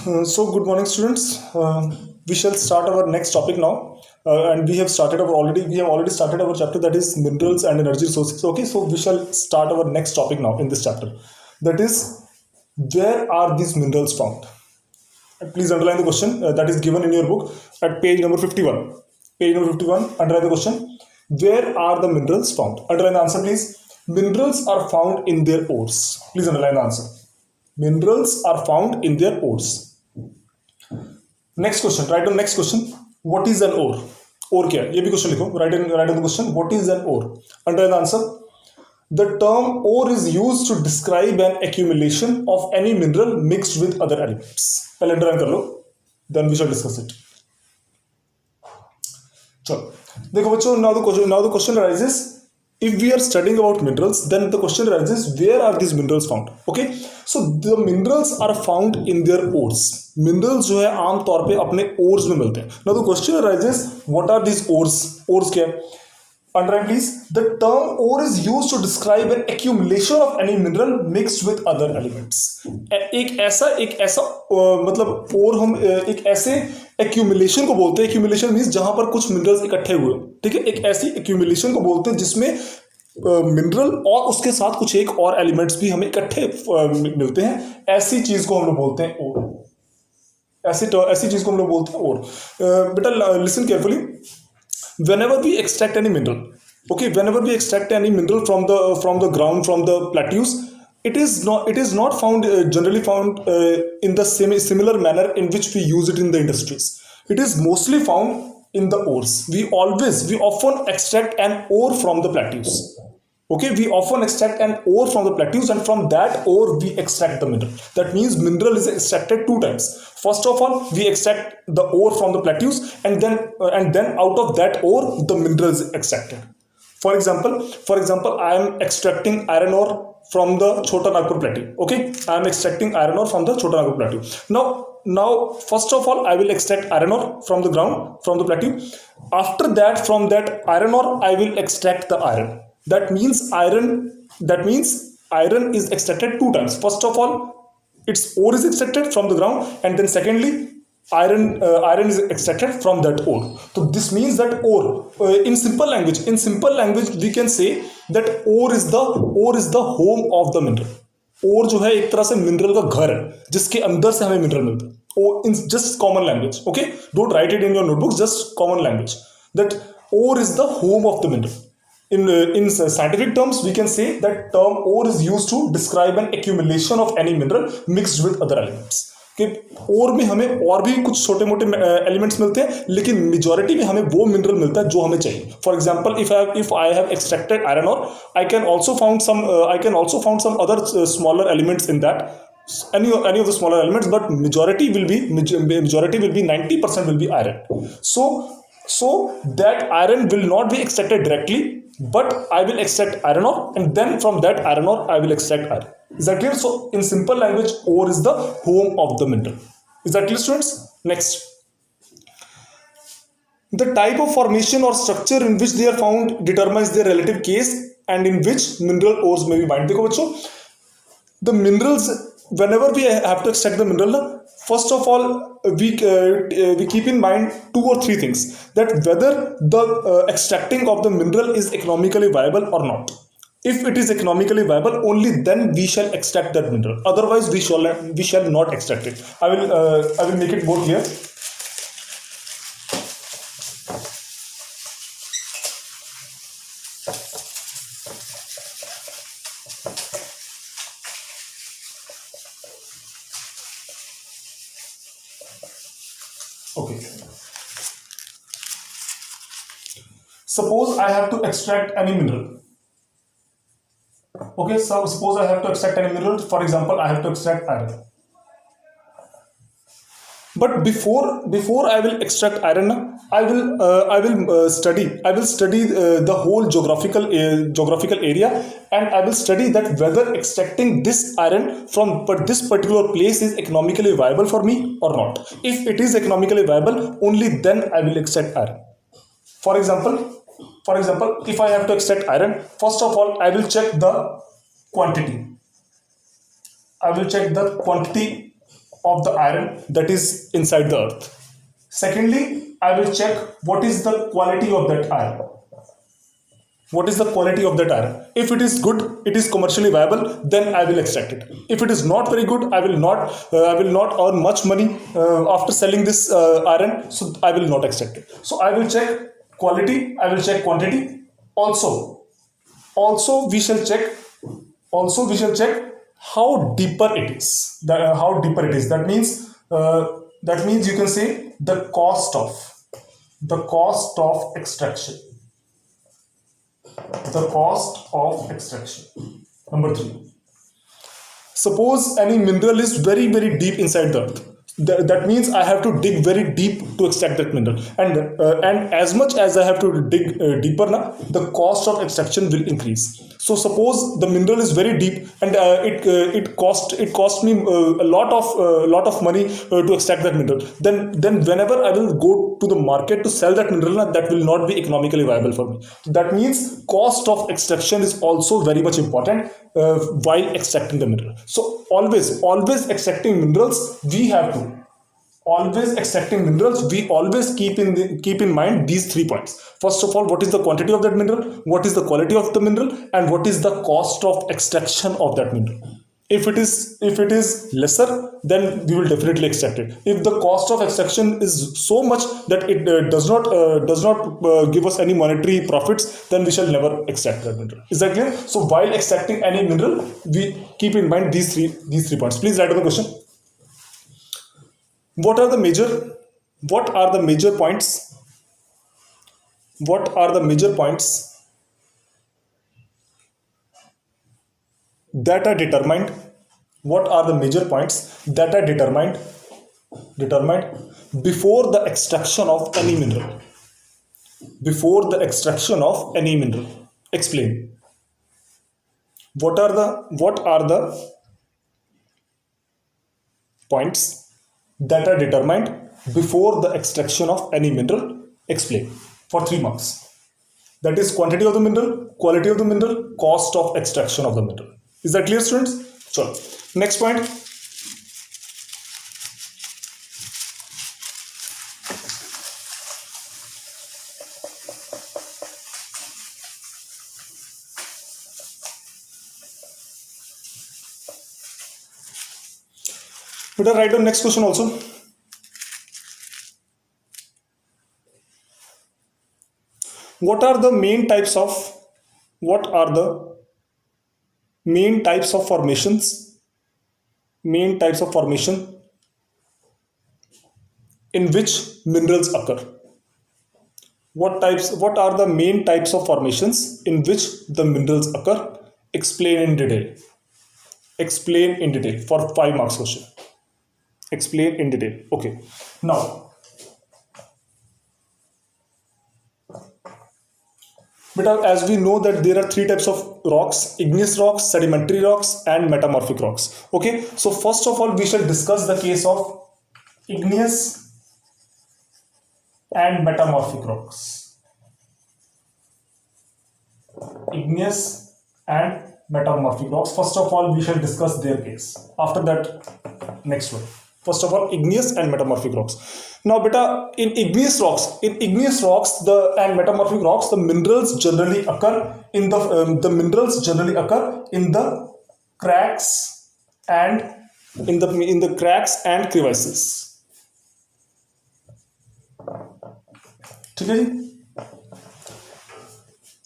So good morning, students. We shall start our next topic now, and we have started our already. We have already started our chapter, that is minerals and energy resources. Okay, so we shall start our next topic now in this chapter. That is, where are these minerals found? Please underline the question that is given in your book at page number 51. Page number 51. Underline the question. Where are the minerals found? Underline the answer, please. Minerals are found in their ores. Please underline the answer. Minerals are found in their ores. Next question. Write down next question. What is an ore? Ore क्या है? ये भी question लिखो. Write down the question. What is an ore? Underline the answer. The term ore is used to describe an accumulation of any mineral mixed with other elements. पहले underline कर लो. Then we shall discuss it. चलो देखो बच्चों. Now the question arises. If we are studying about minerals, then the question arises, where are these minerals found? Okay, so the minerals are found in their ores. Minerals जो है आम तौर पे अपने ores में मिलते हैं. Now the question arises, what are these ores? Ores क्या है? Underline please. The term ore is used to describe an accumulation of any mineral mixed with other elements. एक ऐसा मतलब ore हम एक ऐसे accumulation को बोलते हैं. Accumulation means जहां पर कुछ minerals इकट्ठे हुए. ठीक है, एक ऐसी accumulation को बोलते हैं जिसमें मिनरल और उसके साथ कुछ एक और एलिमेंट्स भी हमें इकट्ठे मिलते हैं. ऐसी चीज को हम लोग बोलते हैं ओर. ऐसी चीज को हम लोग बोलते हैं ओर. बेटा listen carefully. Whenever we extract any mineral, okay, whenever we extract any mineral from the ground, from the plateaus, it is not found generally found in the similar manner in which we use it in the industries. It is mostly found in the ores. We often extract an ore from the plateaus. Okay, we often extract an ore from the plateaus, and from that ore we extract the mineral. That means mineral is extracted two times. First of all, we extract the ore from the plateaus, and then out of that ore the mineral is extracted. For example, I am extracting iron ore from the Chota Nagpur plateau. Okay, I am extracting iron ore from the Chota Nagpur plateau. Now, first of all, I will extract iron ore from the ground, from the plateau. After that, from that iron ore, I will extract the iron. That means iron is extracted two times. First of all, its ore is extracted from the ground, and then secondly, iron is extracted from that ore. So this means that ore, in simple language we can say that ore is the home of the mineral. ore जो है एक तरह से mineral का घर है जिसके अंदर से हमें मिनरल मिलता है. In just common language, okay, don't write it in your notebooks, just common language, that ore is the home of the mineral. In scientific terms, we can say that term ore is used to describe an accumulation of any mineral mixed with other elements. कि ore में हमें और भी कुछ छोटे मोटे elements मिलते हैं, लेकिन मेजॉरिटी में हमें वो मिनरल मिलता है जो हमें चाहिए. For example, if I have extracted iron ore, I can also found some other smaller elements in that. Any of the smaller elements, but majority will be 90% will be iron. So that iron will not be extracted directly, but I will extract iron ore, and then from that iron ore I will extract iron. Is that clear? So in simple language, ore is the home of the mineral. Is that clear, students? Next, the type of formation or structure in which they are found determines their relative case and in which mineral ores may be mined. देखो बच्चों, the minerals, whenever we have to extract the mineral, first of all we keep in mind two or three things, that whether the extracting of the mineral is economically viable or not. If it is economically viable, only then we shall extract that mineral. Otherwise we shall not extract it. I will make it more clear. Okay. Suppose I have to extract any mineral. Okay, so suppose I have to extract any mineral. For example, I have to extract iron. But before I will extract iron, I will study the whole geographical area, and I will study that whether extracting this iron from this particular place is economically viable for me or not. If it is economically viable, only then I will extract iron. For example, if I have to extract iron, first of all I will check the quantity. of the iron that is inside the earth. Secondly, I will check what is the quality of that iron. What is the quality of that iron? If it is good, it is commercially viable, then I will extract it. If it is not very good, I will not earn much money after selling this iron, so I will not extract it. So I will check quality, I will check quantity. Also we shall check how deeper it is. That means you can say the cost of extraction. The cost of extraction. Number 3. Suppose any mineral is very very deep inside the earth. That means I have to dig very deep to extract that mineral, and as much as I have to dig deeper now, the cost of extraction will increase. So suppose the mineral is very deep, and it cost me a lot of money to extract that mineral. Then whenever I will go to the market to sell that mineral, that will not be economically viable for me. That means cost of extraction is also very much important while extracting the mineral. So always extracting minerals, we have to always keep in mind these 3 points. First of all, what is the quantity of that mineral, what is the quality of the mineral, and what is the cost of extraction of that mineral. If it is lesser, then we will definitely extract it. If the cost of extraction is so much that it does not give us any monetary profits, then we shall never extract that mineral. Is that clear? So while extracting any mineral, we keep in mind these three points. Please write down the question. What are the major points? What are the major points that are determined? What are the major points that are determined before the extraction of any mineral? Before the extraction of any mineral. Explain. What are the points that are determined before the extraction of any mineral? Explain. For 3 marks. That is quantity of the mineral, quality of the mineral, cost of extraction of the mineral. Is that clear, students? Sure. Next point. Better write down next question also. What are the main types of formations? Main types of formation in which minerals occur. What are the main types of formations in which the minerals occur? Explain in detail. Explain in detail for 5 marks question. Explain in detail. Okay. Now, but as we know that there are 3 types of rocks: igneous rocks, sedimentary rocks, and metamorphic rocks. Okay. So first of all, we shall discuss the case of igneous and metamorphic rocks. Igneous and metamorphic rocks. First of all, we shall discuss their case. After that, next one. First of all, igneous and metamorphic rocks. Now, beta, in igneous rocks and metamorphic rocks, the minerals generally occur in the cracks and crevices. ठीक है जी?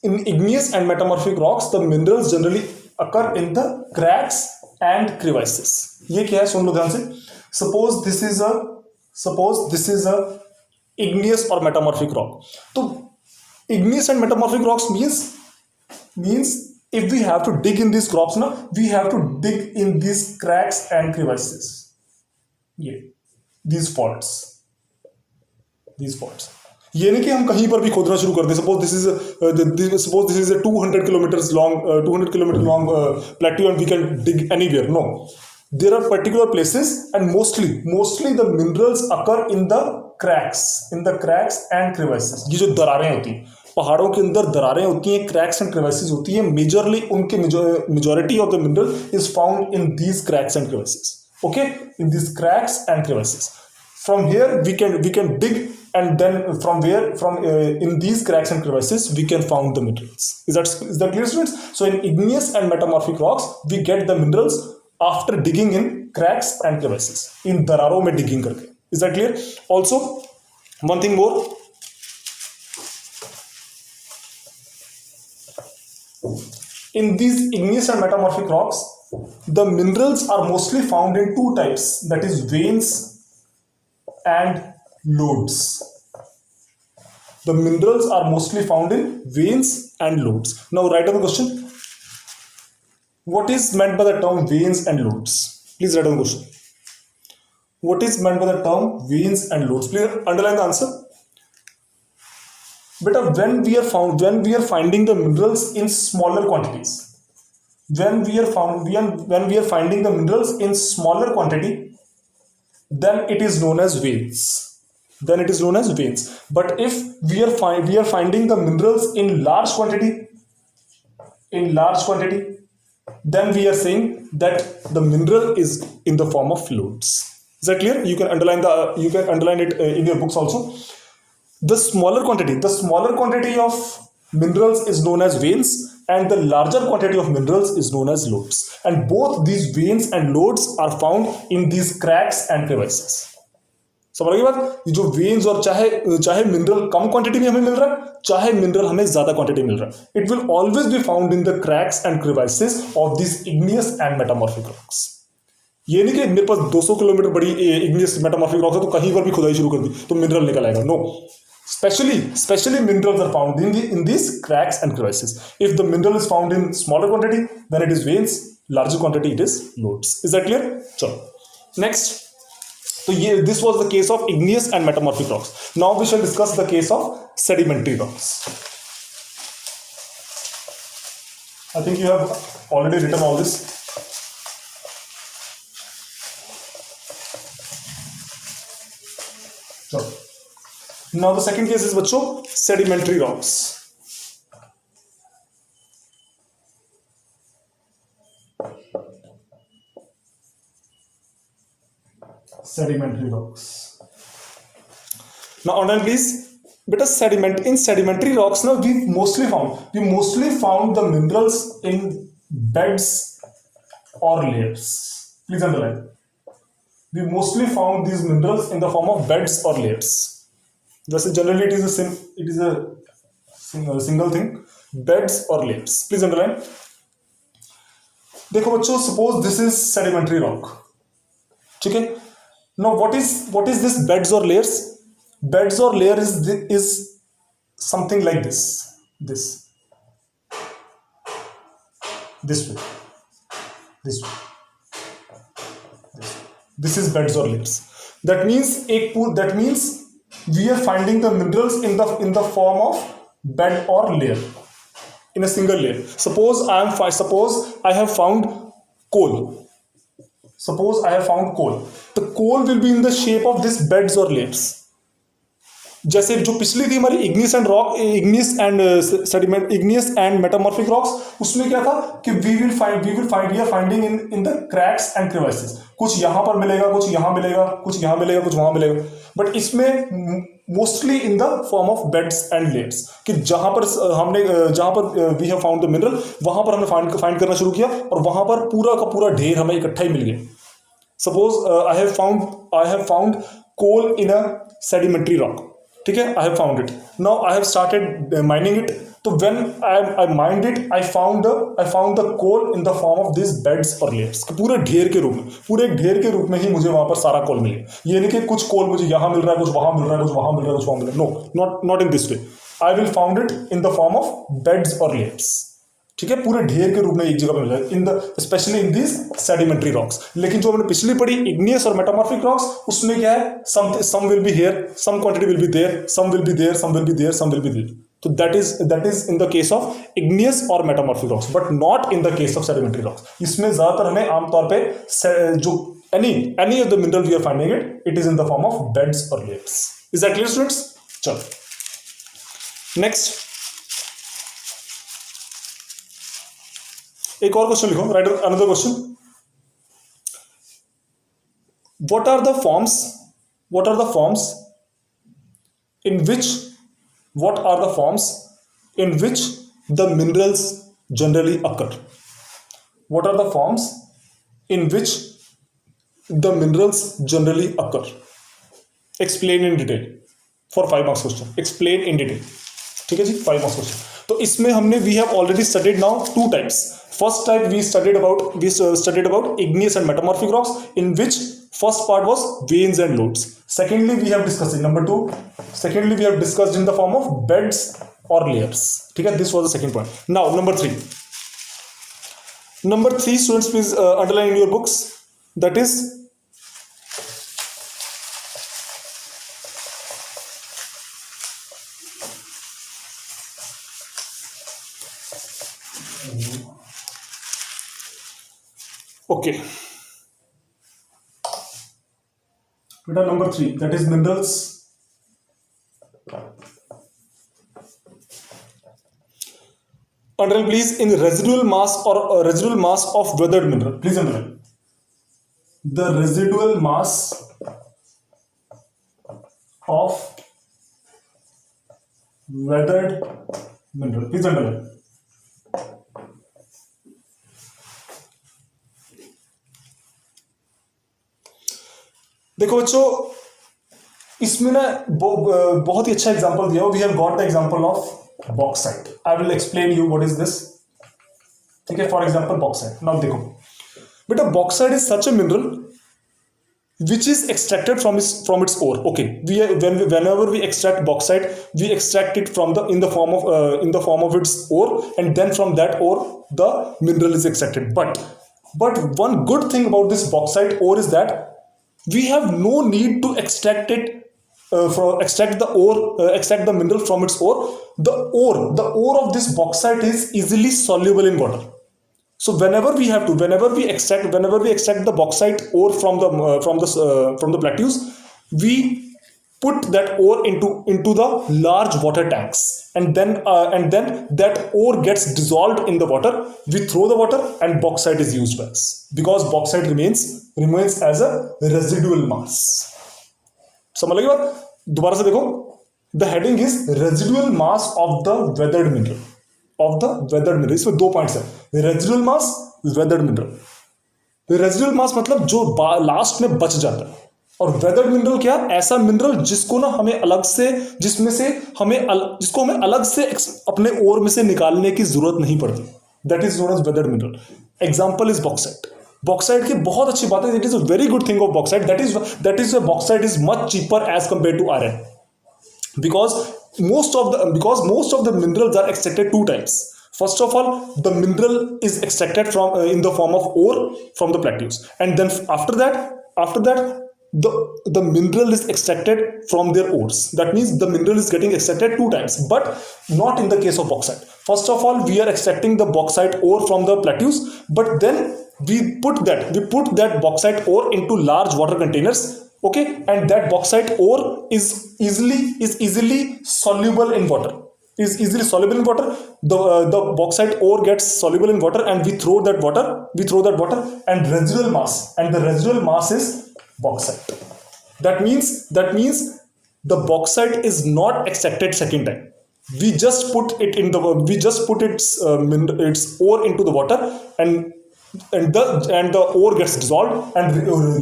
In igneous and metamorphic rocks, the minerals generally occur in the cracks and crevices. ये क्या है? सुन लो ध्यान से. Suppose this is a igneous or metamorphic rock. So igneous and metamorphic rocks means if we have to dig in these rocks, we have to dig in these cracks and crevices. Yeah, these faults. ये नहीं कि हम कहीं पर भी खोदना शुरू कर दें. Suppose this is a 200 kilometers long plateau and we can dig anywhere. No. There are particular places, and mostly the minerals occur in the cracks and crevices. ये जो दरारें होती हैं, पहाड़ों के अंदर दरारें होती हैं, cracks and crevices होती हैं. Majorly उनके majority of the mineral is found in these cracks and crevices. okay, in these cracks and crevices. From here we can dig, and then in these cracks and crevices we can found the minerals. Is that clear, students? So in igneous and metamorphic rocks we get the minerals after digging in cracks and crevices, in दरारों में digging करके. Is that clear? Also, one thing more, in these igneous and metamorphic rocks, the minerals are mostly found in two types, that is veins and lodes. The minerals are mostly found in veins and lodes. Now write down the question. What is meant by the term veins and lodes? Please write down the question. What is meant by the term veins and lodes? Please underline the answer. But when we are finding the minerals in smaller quantities, when we are finding the minerals in smaller quantity, then it is known as veins. But if we are finding the minerals in large quantity, then we are saying that the mineral is in the form of lodes. Is that clear? You can underline it in your books also. The smaller quantity of minerals is known as veins, and the larger quantity of minerals is known as lodes. And both these veins and lodes are found in these cracks and crevices. समझ गई बात? ये जो veins, और चाहे mineral कम quantity में हमें मिल रहा है, चाहे मिनरल हमें ज्यादा क्वांटिटी मिल रहा है, it will always be found in the cracks and crevices of this igneous and metamorphic rocks. ये नहीं कि मेरे पास 200 किलोमीटर बड़ी इग्नियस मेटामॉर्फिक रॉक्स है तो कहीं पर भी खुदाई शुरू कर दी तो मिनरल निकल आएगा. No, especially minerals are found in these cracks and crevices. If the mineral is found in smaller quantity, then it is veins. Larger quantity, it is lodes. Is that clear? Chalo. Next. So this was the case of igneous and metamorphic rocks. Now we shall discuss the case of sedimentary rocks. I think you have already written all this. So, now the second case is बच्चों sedimentary rocks. Sedimentary rocks. Now underline please. Because in sedimentary rocks, now we mostly found the minerals in beds or layers. Please underline. We mostly found these minerals in the form of beds or layers. Just generally it is a single thing, beds or layers. Please underline. देखो बच्चों, suppose this is sedimentary rock. ठीक है? Now what is this beds or layers? Beds or layer is something like this way. This is beds or layers. That means we are finding the minerals in the form of bed or layer, in a single layer. Suppose I have found coal. The coal will be in the shape of this beds or layers. जैसे जो पिछली थी हमारी igneous and metamorphic rocks, उसमें क्या था कि we are finding in the cracks and crevices. कुछ यहाँ पर मिलेगा, कुछ यहाँ मिलेगा, कुछ यहाँ मिलेगा, कुछ वहाँ मिलेगा. बट इसमें mostly in the form of beds and layers, कि जहां पर we have found the mineral, वहां पर हमने फाइंड करना शुरू किया और वहां पर पूरा का पूरा ढेर हमें इकट्ठा ही मिल गया. Suppose I have found coal in a sedimentary rock. ठीक है, I have found it. Now I have started mining it. तो when I mind it, I found the coal in the form of this beds और layers. पूरे ढेर के रूप में, पूरे एक ढेर के रूप में ही मुझे वहां पर सारा कोल मिले. ये नहीं कि कुछ कोल मुझे यहां मिल रहा है, कुछ वहां मिल रहा है, कुछ वहां मिल रहा है, कुछ वहां मिल रहा है. No, not in this way. I will found it in the form of beds और लेयर्स. ठीक है, पूरे ढेर के रूप में एक जगह पर मिल रहा है, in the specially in this sedimentary rocks. लेकिन जो हमने पिछली पढ़ी इग्नियस और मेटामॉर्फिक रॉक्स, उसमें क्या है, some will be here, some quantity will be there, some will be there, some will be there, some will be there. तो that is in the case of igneous or metamorphic rocks, but not in the case of sedimentary rocks. इसमें ज्यादातर हमें आमतौर पे जो any of the mineral we are finding it is in the form of beds or layers. Is that clear, students? चलो, next एक और question लिखो. Right another question. what are the forms what are the forms in which what are the forms in which the minerals generally occur? What are the forms in which the minerals generally occur? Explain in detail for 5 marks question. Explain in detail. ठीक है जी, 5 marks question. तो इसमें हमने we have already studied now two types. First type we studied about igneous and metamorphic rocks, in which first part was veins and lodes. Secondly we have discussed in number 2. Secondly we have discussed in the form of beds or layers. ठीक है, this was the second point. Now number 3. Number 3, students, please underline in your books. That is okay. Beta number 3, that is minerals. Underline please in residual mass or residual mass of weathered mineral. Please underline the residual mass of weathered mineral. Please underline. देखो बच्चों, इसमें ना बहुत ही अच्छा example दिया हो. We have got the example of bauxite. I will explain you what is this. ठीक है, फॉर एग्जांपल बॉक्साइट. नाउ देखो बेटा, bauxite is such a mineral which is extracted from its ore. Okay, whenever we extract bauxite, we extract it from in the form of its ore, and then from that ore the mineral is extracted. But one good thing about this bauxite ore is that we have no need to extract the mineral from its ore. The ore of this bauxite is easily soluble in water. So whenever we extract the bauxite ore from the plateaus, we put that ore into the large water tanks, and then that ore gets dissolved in the water. We throw the water and bauxite is used by us, because bauxite remains as a residual mass. समझ लगी बात? दोबारा से देखो, the heading is residual mass of the weathered mineral. इसमें 2 points है, residual मास, weathered mineral. Residual मास मतलब जो लास्ट में बच जाता है, और वेदर्ड मिनरल क्या? ऐसा मिनरल जिसको ना हमें अलग से अपने ओर में से निकालने की जरूरत नहीं पड़ती. That is known as weathered mineral. Example is bauxite. Bauxite की बहुत अच्छी बात है, it is a very good thing of bauxite. That is bauxite is much cheaper as compare to iron, because most of the minerals are extracted 2 times. First of all, the mineral is extracted from in the form of ore from the plateaus, and then after that the mineral is extracted from their ores. That means the mineral is getting extracted 2 times, but not in the case of bauxite. First of all, we are extracting the bauxite ore from the plateaus, but then we put that bauxite ore into large water containers. Okay, and that bauxite ore is easily soluble in water. The bauxite ore gets soluble in water, and we throw that water, and the residual mass is bauxite. That means the bauxite is not extracted second time. We just put its ore into the water, and the ore gets dissolved, and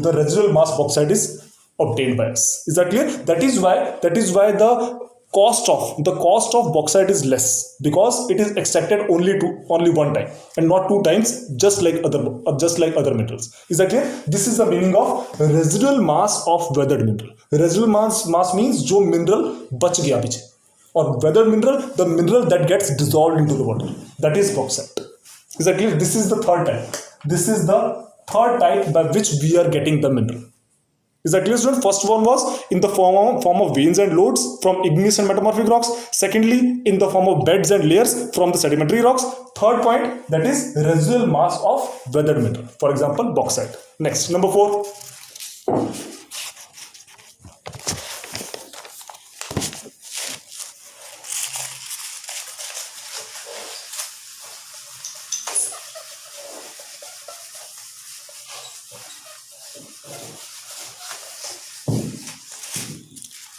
the residual mass bauxite is obtained by us. Is that clear? That is why the cost of bauxite is less, because it is extracted only one time and not 2 times, just like other minerals. Is that clear? This is the meaning of residual mass of weathered mineral. Residual mass means जो mineral बच गया पीछे, और weathered mineral, the mineral that gets dissolved into the water, that is bauxite. Is that clear? This is the third type. This is the third type by which we are getting the mineral. Is that clear, student? First one was in the form of veins and lodes from igneous and metamorphic rocks. Secondly, in the form of beds and layers from the sedimentary rocks. Third point, that is residual mass of weathered mineral. For example, bauxite. Next, number 4.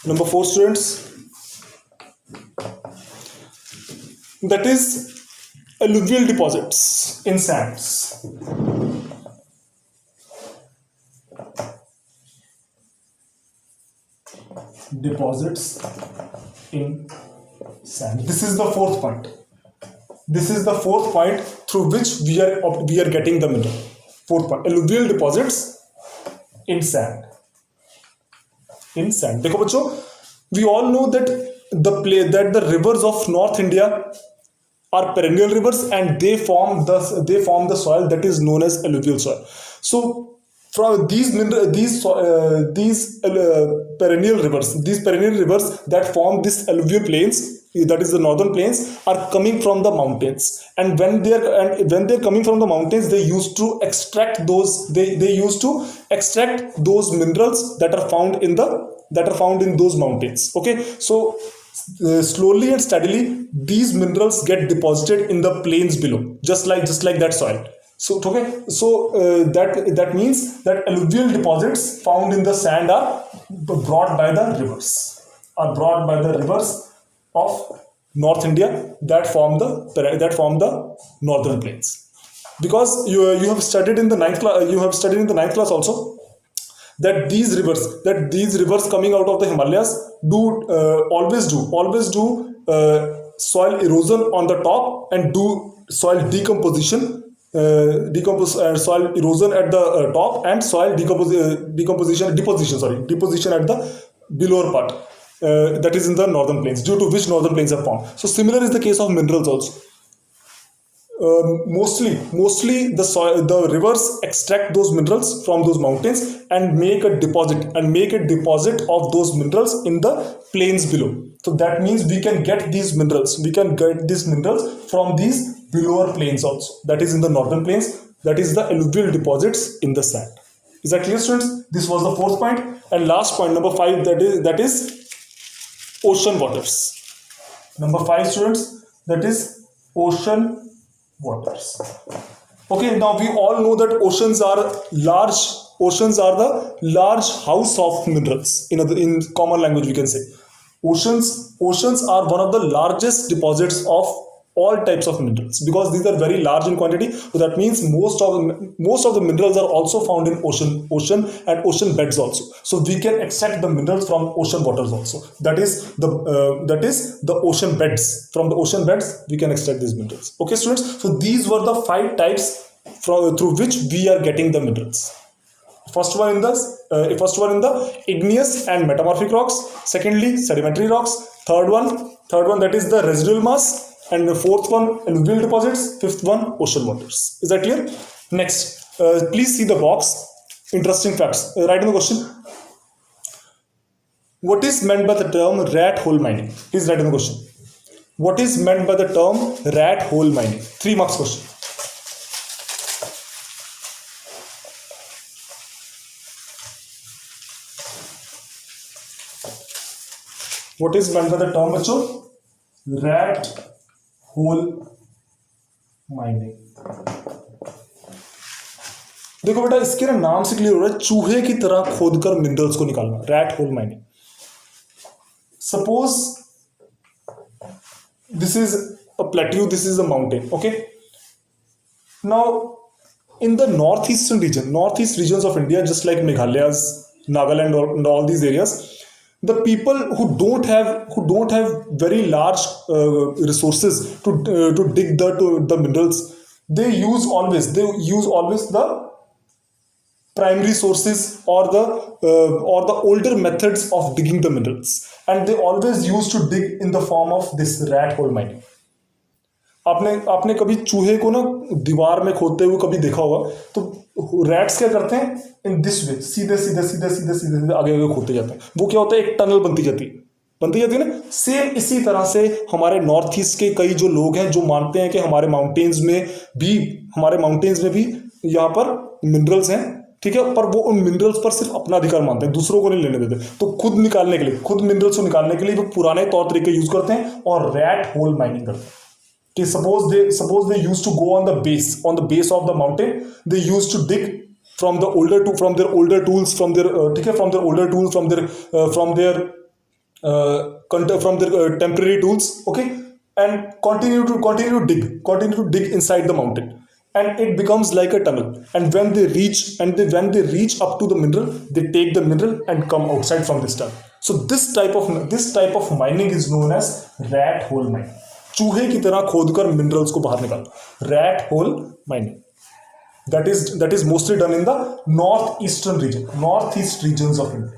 Number 4, students, that is alluvial deposits in sands. Deposits in sand. This is the fourth point. This is the fourth point through which we are getting the mineral. Fourth point, alluvial deposits in sand. In sand. देखो बच्चों, we all know that the rivers of North India are perennial rivers, and they form the soil that is known as alluvial soil. So from these perennial rivers that form this alluvial plains, that is the northern plains, are coming from the mountains, and when they're coming from the mountains, they used to extract those minerals that are found in those mountains. Okay, so slowly and steadily these minerals get deposited in the plains below, just like that soil. So okay, so that means that alluvial deposits found in the sand are brought by the rivers of North India that form the northern plains. Because you have studied in the ninth class also that these rivers coming out of the Himalayas always do soil erosion on the top, and do soil deposition at the top, and soil deposition at the below part, that is in the northern plains, due to which northern plains are formed. So similar is the case of minerals also. Mostly the rivers extract those minerals from those mountains and make a deposit of those minerals in the plains below. So that means we can get these minerals from these belower plains also, that is in the northern plains, that is the alluvial deposits in the sand. Is that clear, students? This was the fourth point. And last point, number 5, that is ocean waters. Number 5, students, that is ocean waters. Okay, now we all know that oceans are the large house of minerals. In common language we can say oceans are one of the largest deposits of all types of minerals, because these are very large in quantity. So that means most of the minerals are also found in ocean and ocean beds also. So we can extract the minerals from ocean waters also. That is the ocean beds. From the ocean beds we can extract these minerals. Okay, students. So these were the 5 types through which we are getting the minerals. First one in the igneous and metamorphic rocks. Secondly, sedimentary rocks. Third one that is the residual mass. And the fourth one, alluvial deposits. Fifth one, ocean waters. Is that clear? Next, please see the box. Interesting facts. Write in the question. What is meant by the term rat hole mining? Please write in the question. What is meant by the term rat hole mining? 3 marks question. What is meant by the term, बच्चों? Rat hole mining. देखो बेटा, इसके ना नाम से clear हो रहा है, चूहे की तरह खोदकर मिनरल्स को निकालना. Rat hole mining. Suppose this is a plateau, this is a mountain. Okay, now in the northeast regions of India, just like Meghalaya's, Nagaland, and all these areas, the people who don't have very large resources to dig the minerals, they use always the primary sources or the older methods of digging the minerals, and they always used to dig in the form of this rat hole mining. आपने कभी चूहे को ना दीवार में खोदते हुए कभी देखा होगा? तो रैट्स क्या करते हैं? इन दिस वे सीधे आगे खोदते जाते हैं. वो क्या होता है? एक टनल बनती जाती है ना. सेम इसी तरह से हमारे नॉर्थ ईस्ट के कई जो लोग हैं जो मानते हैं कि हमारे माउंटेन्स में भी यहाँ पर मिनरल्स हैं, ठीक है, पर वो उन मिनरल्स पर सिर्फ अपना अधिकार मानते हैं, दूसरों को नहीं लेने देते. तो खुद मिनरल्स को निकालने के लिए वो पुराने तौर तरीके यूज करते हैं और रैट होल माइनिंग करते हैं. Suppose they used to go on the base of the mountain. They used to dig from their older tools, from their from their temporary tools, okay, and continue to dig inside the mountain, and it becomes like a tunnel. And when they reach up to the mineral, they take the mineral and come outside from this tunnel. So this type of mining is known as rat hole mining. चूहे की तरह खोदकर minerals को बाहर निकाल, rat hole mining. That is mostly done in the northeast regions of India,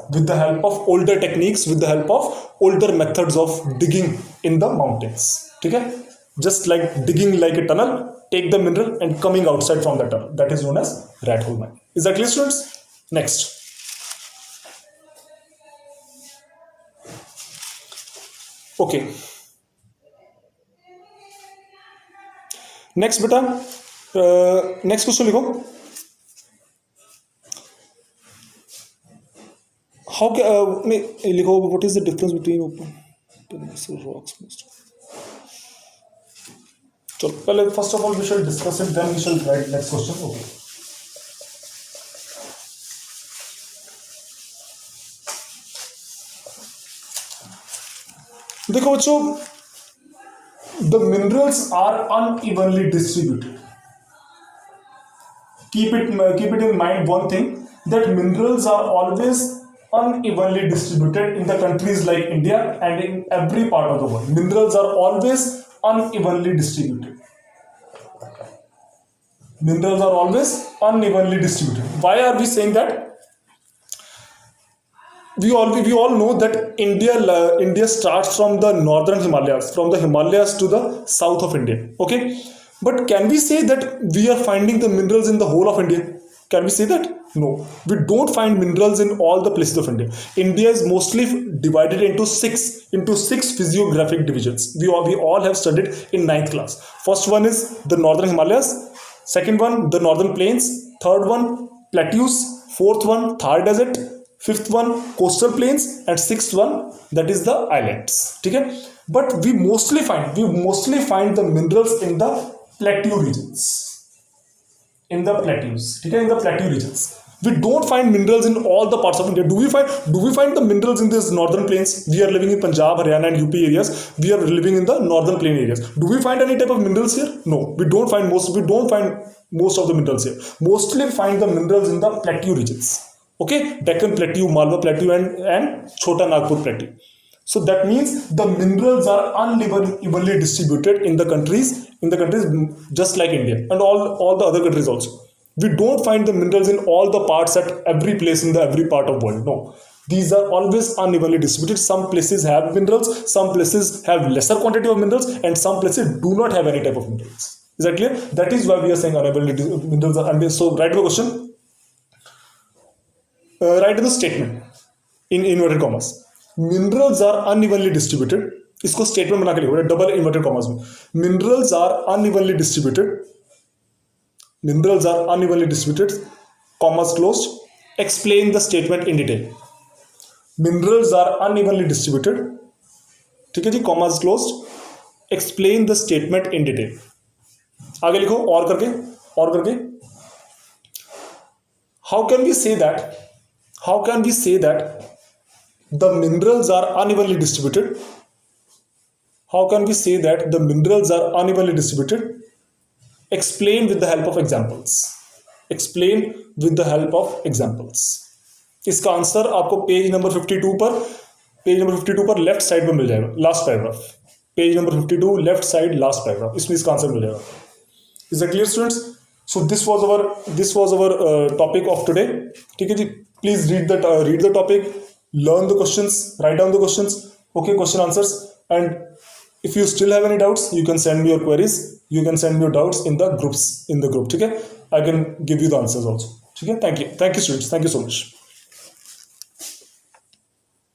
with the help of older techniques, with the help of older methods of digging in the mountains. Okay, just like digging like a tunnel, take the mineral and coming outside from the tunnel. That is known as rat hole mining. Is that clear, students? Next. Okay. Next beta. Next question लिखो. How can लिखो, what is the difference between open rocks? So पहले first of all we shall discuss it, then we shall write next question. Okay. देखो बच्चों, the minerals are unevenly distributed. Keep it in mind one thing, that minerals are always unevenly distributed in the countries like India and in every part of the world. Minerals are always unevenly distributed. Minerals are always unevenly distributed. Why are we saying that? We all know that India starts from the northern Himalayas, from the Himalayas to the south of India. Okay, but can we say that we are finding the minerals in the whole of India? Can we say that? No, we don't find minerals in all the places of India. India is mostly divided into six physiographic divisions. We all have studied in 9th class. First one is the northern Himalayas. Second one, the northern plains. Third one, plateaus. Fourth one, Thar desert. Fifth one, coastal plains. And sixth one, that is the islands. Okay, but we mostly find the minerals in the plateau regions. In the plateaus. Okay, in the plateau regions. We don't find minerals in all the parts of India. Do we find the minerals in these northern plains? We are living in Punjab, Haryana and UP areas. We are living in the northern plain areas. Do we find any type of minerals here? No, we don't find most of the minerals here. Mostly find the minerals in the plateau regions. Okay, Deccan Plateau, Malwa Plateau and Chota Nagpur Plateau. So that means the minerals are unevenly distributed in the countries just like India and all the other countries also. We don't find the minerals in all the parts at every place in the every part of world. No, these are always unevenly distributed. Some places have minerals, some places have lesser quantity of minerals, and some places do not have any type of minerals. Is that clear? That is why we are saying unevenly minerals are uneven. So write the question. Write the statement in inverted commas. Minerals are unevenly distributed. इसको statement बना के लिखो double inverted commas में. Minerals are unevenly distributed. Minerals are unevenly distributed. Commas closed. Explain the statement in detail. Minerals are unevenly distributed. ठीक है जी, commas closed. Explain the statement in detail. आगे लिखो और करके. How can we say that the minerals are unevenly distributed? How can we say that the minerals are unevenly distributed? Explain with the help of examples. Explain with the help of examples. इसका answer आपको page number 52 पर left side में मिल जाएगा, last paragraph. Page number 52 left side last paragraph, इसमें इसका answer मिल जाएगा. Is that clear, students? So this was our topic of today. ठीक है जी, please read the topic, learn the questions, write down the questions. Okay, question answers. And if you still have any doubts, you can send me your queries. You can send me your doubts in the group. ठीक है, I can give you the answers also. ठीक है, thank you students, thank you so much.